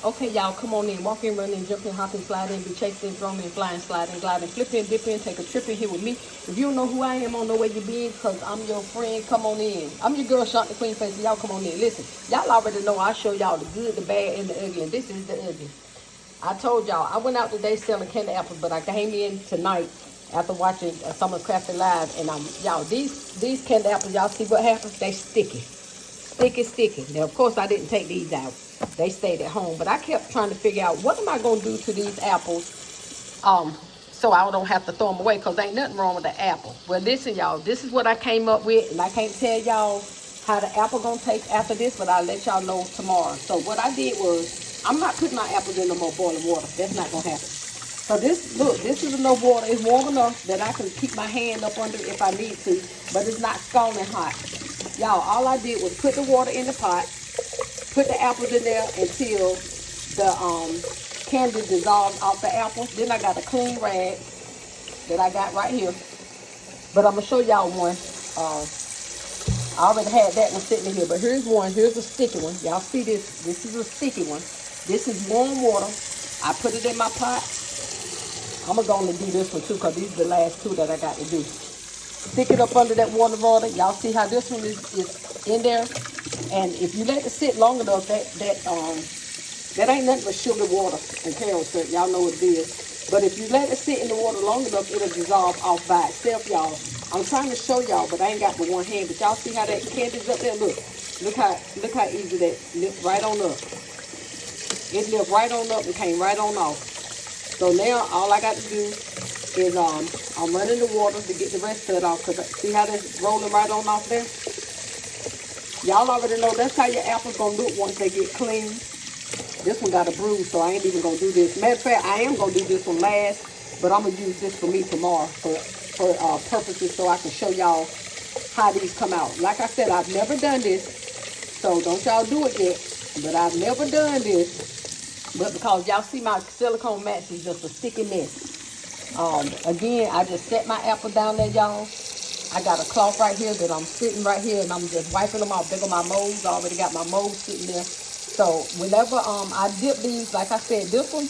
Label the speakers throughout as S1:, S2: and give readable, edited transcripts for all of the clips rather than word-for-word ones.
S1: Okay, y'all, come on in. Walk in, run in, jump in, hop in, slide in, be chasing, thrown in, flying, sliding, gliding, flip in, dip in, take a trip in here with me. If you don't know who I am, I don't know where you been, because I'm your friend. Come on in. I'm your girl, Shant the Queen Face, and y'all come on in. Listen, y'all already know I show y'all the good, the bad, and the ugly, and this is the ugly. I told y'all, I went out today selling candy apples, but I came in tonight after watching Summer Crafty Live, and y'all, these candy apples, y'all see what happens? They sticky. Sticky, sticky. Now, of course, I didn't take these out. They stayed at home. But I kept trying to figure out what am I going to do to these apples so I don't have to throw them away because ain't nothing wrong with the apple. Well, listen, y'all. This is what I came up with. And I can't tell y'all how the apple going to taste after this, but I'll let y'all know tomorrow. So what I did was I'm not putting my apples in no more boiling water. That's not going to happen. So this, look, this is enough water. It's warm enough that I can keep my hand up under it if I need to, but it's not scalding hot. Y'all, all I did was put the water in the pot, put the apples in there until the candy dissolved off the apples. Then I got a clean rag that I got right here. But I'm going to show y'all one. I already had that one sitting in here, but here's one. Here's a sticky one. Y'all see this? This is a sticky one. This is warm water. I put it in my pot. I'm going to go and do this one too because these are the last two that I got to do. Stick it up under that water. Y'all see how this one is in there? And if you let it sit long enough, that ain't nothing but sugar water and caramel syrup. Y'all know what it is. But if you let it sit in the water long enough, it'll dissolve off by itself, y'all. I'm trying to show y'all, but I ain't got but one hand. But y'all see how that candy's up there? Look how easy that lift right on up. It lift right on up and came right on off. So now all I got to do is I'm running the water to get the rest of it off. Cause see how that's rolling right on off there? Y'all already know that's how your apples gonna look once they get clean. This one got a bruise, so I ain't even gonna do this. Matter of fact, I am gonna do this one last, but I'm gonna use this for me tomorrow for purposes so I can show y'all how these come out. Like I said, I've never done this, so don't y'all do it yet. But I've never done this. But because y'all see my silicone mats is just a sticky mess. Again, I just set my apple down there, y'all. I got a cloth right here that I'm sitting right here, and I'm just wiping them off. There go my molds. I already got my molds sitting there. So whenever I dip these, like I said, this one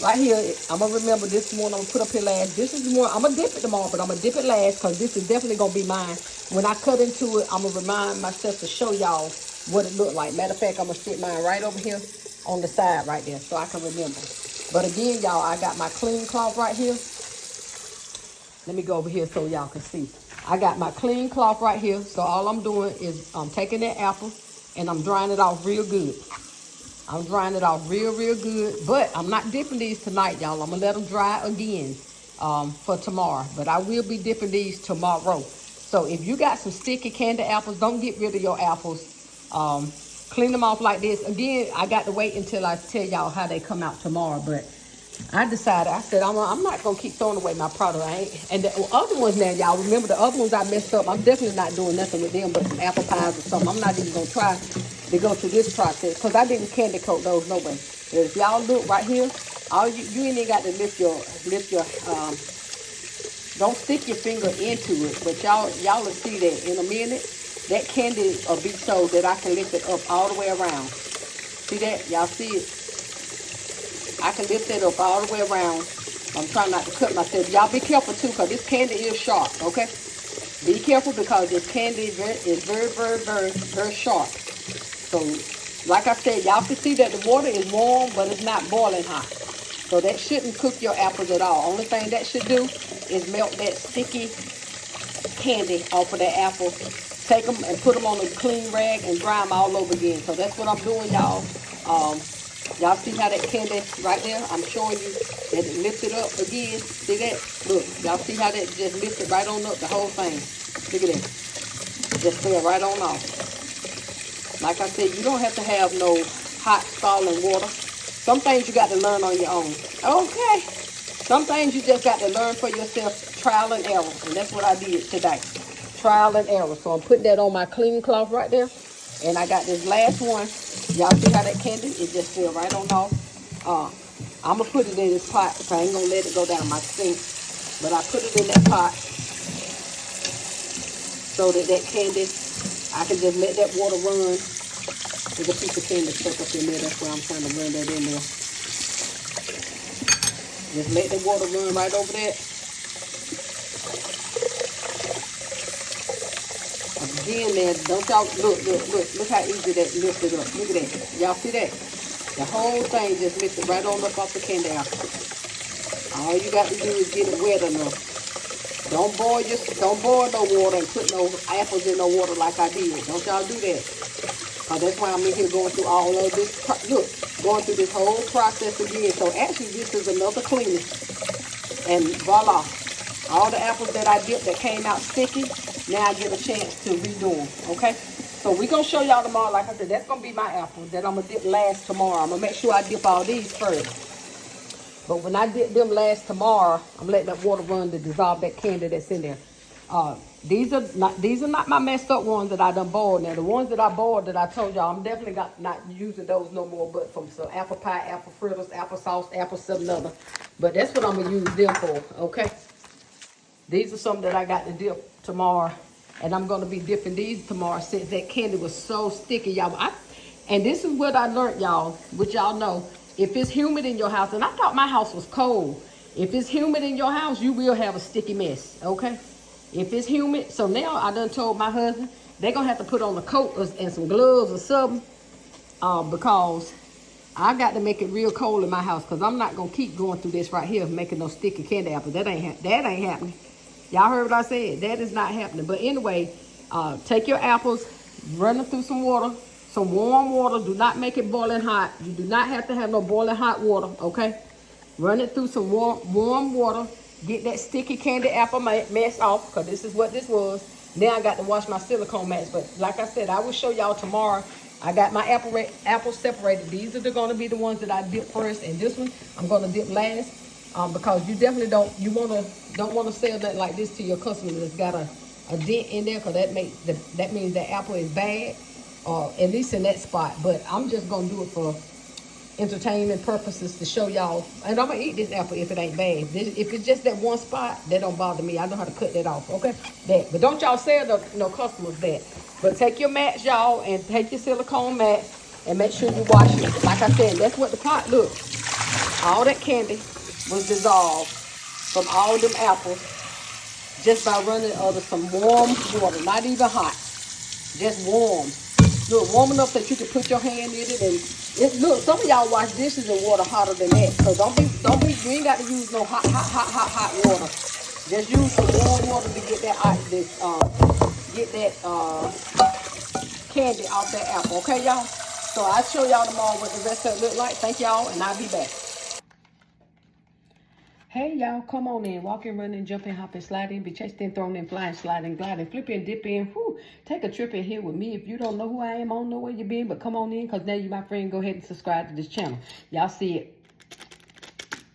S1: right here, I'm gonna remember this one. I'm gonna put up here last. This is one I'm gonna dip it tomorrow, but I'm gonna dip it last because this is definitely gonna be mine. When I cut into it, I'm gonna remind myself to show y'all what it looked like. Matter of fact, I'm gonna stick mine right over here on the side right there so I can remember. But again, y'all, I got my clean cloth right here. Let me go over here so y'all can see. I got my clean cloth right here. So all I'm doing is I'm taking that apple and I'm drying it off real good. I'm drying it off real good. But I'm not dipping these tonight, y'all. I'm going to let them dry again for tomorrow. But I will be dipping these tomorrow. So if you got some sticky candy apples, don't get rid of your apples. Clean them off like this. Again, I got to wait until I tell y'all how they come out tomorrow. But I decided, I said, I'm not going to keep throwing away my product. And the other ones now, y'all, remember the other ones I messed up. I'm definitely not doing nothing with them but some apple pies or something. I'm not even going to try to go through this process because I didn't candy coat those no way. If y'all look right here, all you ain't even got to lift your, don't stick your finger into it. But y'all will see that in a minute. That candy will be so that I can lift it up all the way around. See that? Y'all see it? I can lift it up all the way around. I'm trying not to cut myself. Y'all be careful too, because this candy is sharp, okay? Be careful because this candy is very sharp. So, like I said, y'all can see that the water is warm, but it's not boiling hot. So that shouldn't cook your apples at all. Only thing that should do is melt that sticky candy off of that apple. Take them and put them on a clean rag and dry them all over again. So that's what I'm doing, y'all. Y'all see how that candy right there? I'm showing you that it lifted up again. See that? Look, y'all see how that just lifted right on up, the whole thing. Look at that. Just fell right on off. Like I said, you don't have to have no hot scalding water. Some things you got to learn on your own. Okay. Some things you just got to learn for yourself, trial and error. And that's what I did today. Trial and error. So I'm putting that on my clean cloth right there. And I got this last one. Y'all see how that candy? It just fell right on off. I'm going to put it in this pot. So I ain't going to let it go down my sink. But I put it in that pot so that candy, I can just let that water run There's a piece of candy stuck up in there. That's why I'm trying to run that in there. Just let the water run right over that. Again, there, don't y'all look how easy that lifted up. Look at that. Y'all see that? The whole thing just lifted right on up off the candy apple. All you got to do is get it wet enough. Don't boil no water and put no apples in no water like I did. Don't y'all do that. Cause that's why I'm in here going through all of this. Look, going through this whole process again. So actually, this is another cleaning. And voila, all the apples that I dipped that came out sticky. Now I get a chance to redo them. Okay. So we're gonna show y'all tomorrow. Like I said, that's gonna be my apples that I'm gonna dip last tomorrow. I'm gonna make sure I dip all these first. But when I dip them last tomorrow, I'm letting that water run to dissolve that candy that's in there. These are not my messed up ones that I done boiled. Now the ones that I boiled that I told y'all, I'm definitely not using those no more. But from some apple pie, apple fritters, apple sauce, apple something other. But that's what I'm gonna use them for. Okay. These are some that I got to dip tomorrow, and I'm gonna be dipping these tomorrow since that candy was so sticky, y'all. And this is what I learned, y'all, which y'all know. If it's humid in your house, and I thought my house was cold. If it's humid in your house, you will have a sticky mess, okay? If it's humid, so now I done told my husband, they're going to have to put on a coat and some gloves or something because I got to make it real cold in my house because I'm not going to keep going through this right here making no sticky candy apples. That ain't happening. Y'all heard what I said? That is not happening. But anyway, take your apples, run them through some water. Some warm water. Do not make it boiling hot. You do not have to have no boiling hot water, okay? Run it through some warm water. Get that sticky candy apple mess off, because this is what this was. Now I got to wash my silicone mats. But like I said, I will show y'all tomorrow. I got my apples separated. These are going to be the ones that I dip first. And this one, I'm going to dip last. Because you definitely don't want to sell nothing like this to your customer that's got a dent in there, because that means the apple is bad. At least in that spot. But I'm just gonna do it for entertainment purposes to show y'all. And I'm gonna eat this apple if it ain't bad. If it's just that one spot, that don't bother me. I know how to cut that off, okay? But don't y'all sell no customers that. But take your mats, y'all, and take your silicone mats and make sure you wash it. Like I said, that's what the pot looks. All that candy was dissolved from all them apples just by running under some warm water, not even hot, just warm. Look, warm enough that you can put your hand in it. And look, some of y'all wash dishes in water hotter than that. So you ain't got to use no hot water. Just use some warm water to get that candy off that apple. Okay, y'all? So I'll show y'all tomorrow what the rest of it look like. Thank y'all, and I'll be back. Hey y'all, come on in. Walking, running, jumping, hopping, sliding, be chasing, thrown in, flying, sliding, gliding, flipping, dipping. Whoo, take a trip in here with me. If you don't know who I am, I don't know where you been, but come on in, because now you my friend. Go ahead and subscribe to this channel. Y'all see it.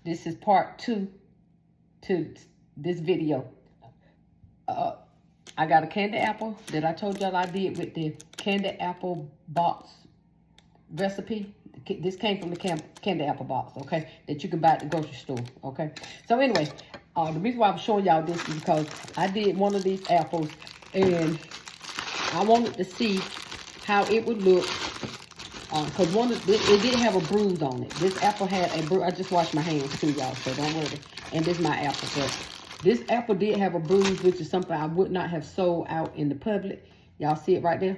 S1: This is part 2 to this video. I got a candy apple that I told y'all I did with the candy apple box recipe. This came from the candy apple box, okay, that you can buy at the grocery store, okay? So anyway, the reason why I'm showing y'all this is because I did one of these apples, and I wanted to see how it would look, because it did have a bruise on it. This apple had a bruise. I just washed my hands too, y'all, so don't worry. And this is my apple, but this apple did have a bruise, which is something I would not have sold out in the public. Y'all see it right there?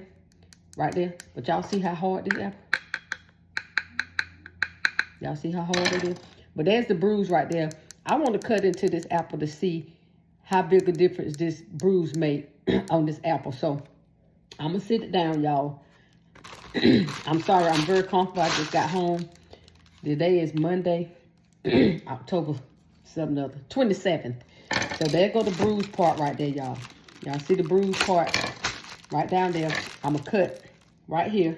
S1: Right there. But y'all see how hard this apple? Y'all see how hard it is? But there's the bruise right there. I want to cut into this apple to see how big a difference this bruise made on this apple. So I'm going to sit it down, y'all. I'm sorry, I'm very comfortable. I just got home. Today is Monday, October 27th. So there go the bruise part right there, y'all. Y'all see the bruise part right down there. I'm going to cut right here.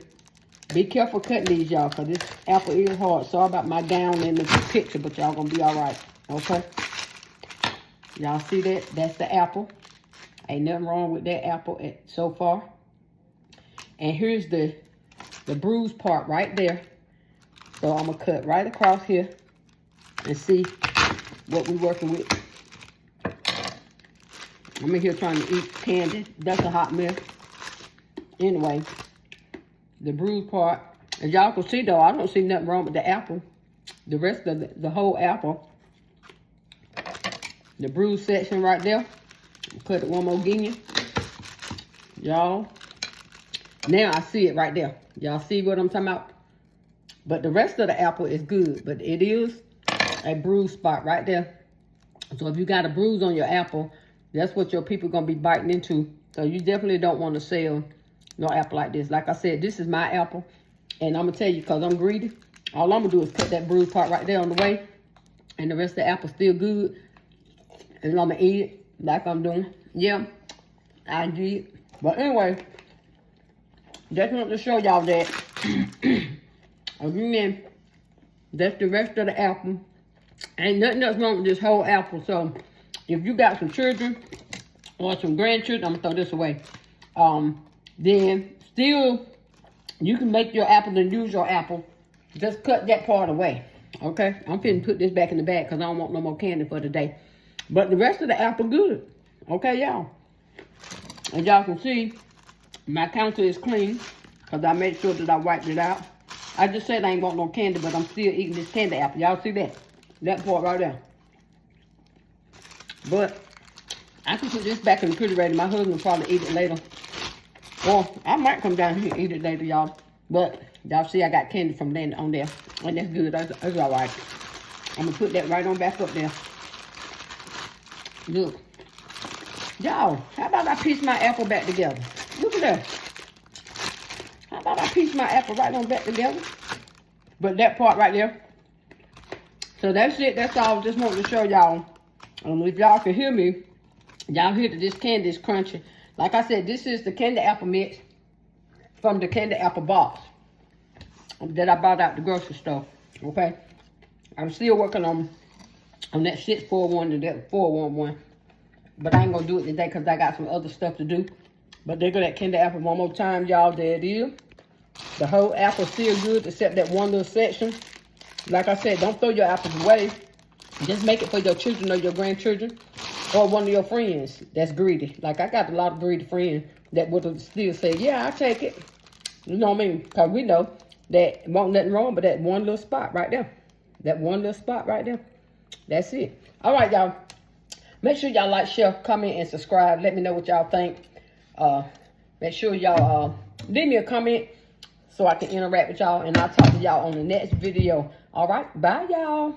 S1: Be careful cutting these, y'all, because this apple is hard. Sorry about my gown in the picture, but y'all going to be all right, okay? Y'all see that? That's the apple. Ain't nothing wrong with that apple so far. And here's the bruised part right there. So I'm going to cut right across here and see what we're working with. I'm in here trying to eat candy. That's a hot mess. Anyway, the bruised part. As y'all can see, though, I don't see nothing wrong with the apple. The rest of the whole apple. The bruised section right there. Cut it one more guinea. Y'all. Now I see it right there. Y'all see what I'm talking about? But the rest of the apple is good. But it is a bruised spot right there. So if you got a bruise on your apple, that's what your people going to be biting into. So you definitely don't want to sell no apple like this. Like I said, this is my apple. And I'm going to tell you, because I'm greedy, all I'm going to do is cut that bruised part right there on the way. And the rest of the apple's still good. And I'm going to eat it like I'm doing. Yeah, I did. But anyway, just want to show y'all that. Again, that's the rest of the apple. Ain't nothing else wrong with this whole apple. So if you got some children or some grandchildren, I'm gonna throw this away. Then still you can make your apple and use your apple. Just cut that part away. Okay? I'm finna put this back in the bag because I don't want no more candy for today. But the rest of the apple good. Okay, y'all. As y'all can see, my counter is clean because I made sure that I wiped it out. I just said I ain't want no candy, but I'm still eating this candy apple. Y'all see that? That part right there. But I can put this back in the refrigerator. My husband will probably eat it later. Or I might come down here and eat it later, y'all. But y'all see I got candy from then on there. And that's good. That's all right. I'm going to put that right on back up there. Look. Y'all, how about I piece my apple back together? Look at that. How about I piece my apple right on back together? But that part right there. So that's it. That's all. Just wanted to show y'all. If y'all can hear me, y'all hear that this candy is crunchy. Like I said, this is the candy apple mix from the candy apple box that I bought out the grocery store. Okay? I'm still working on that 641 and that 411. But I ain't going to do it today because I got some other stuff to do. But there go that candy apple one more time, y'all. There it is. The whole apple's still good except that one little section. Like I said, don't throw your apples away. Just make it for your children or your grandchildren or one of your friends that's greedy. Like I got a lot of greedy friends that would still say, yeah, I'll take it. You know what I mean? Because we know that won't nothing wrong but that one little spot right there. That one little spot right there. That's it. All right, y'all. Make sure y'all like, share, comment, and subscribe. Let me know what y'all think. Make sure y'all leave me a comment so I can interact with y'all. And I'll talk to y'all on the next video. All right. Bye, y'all.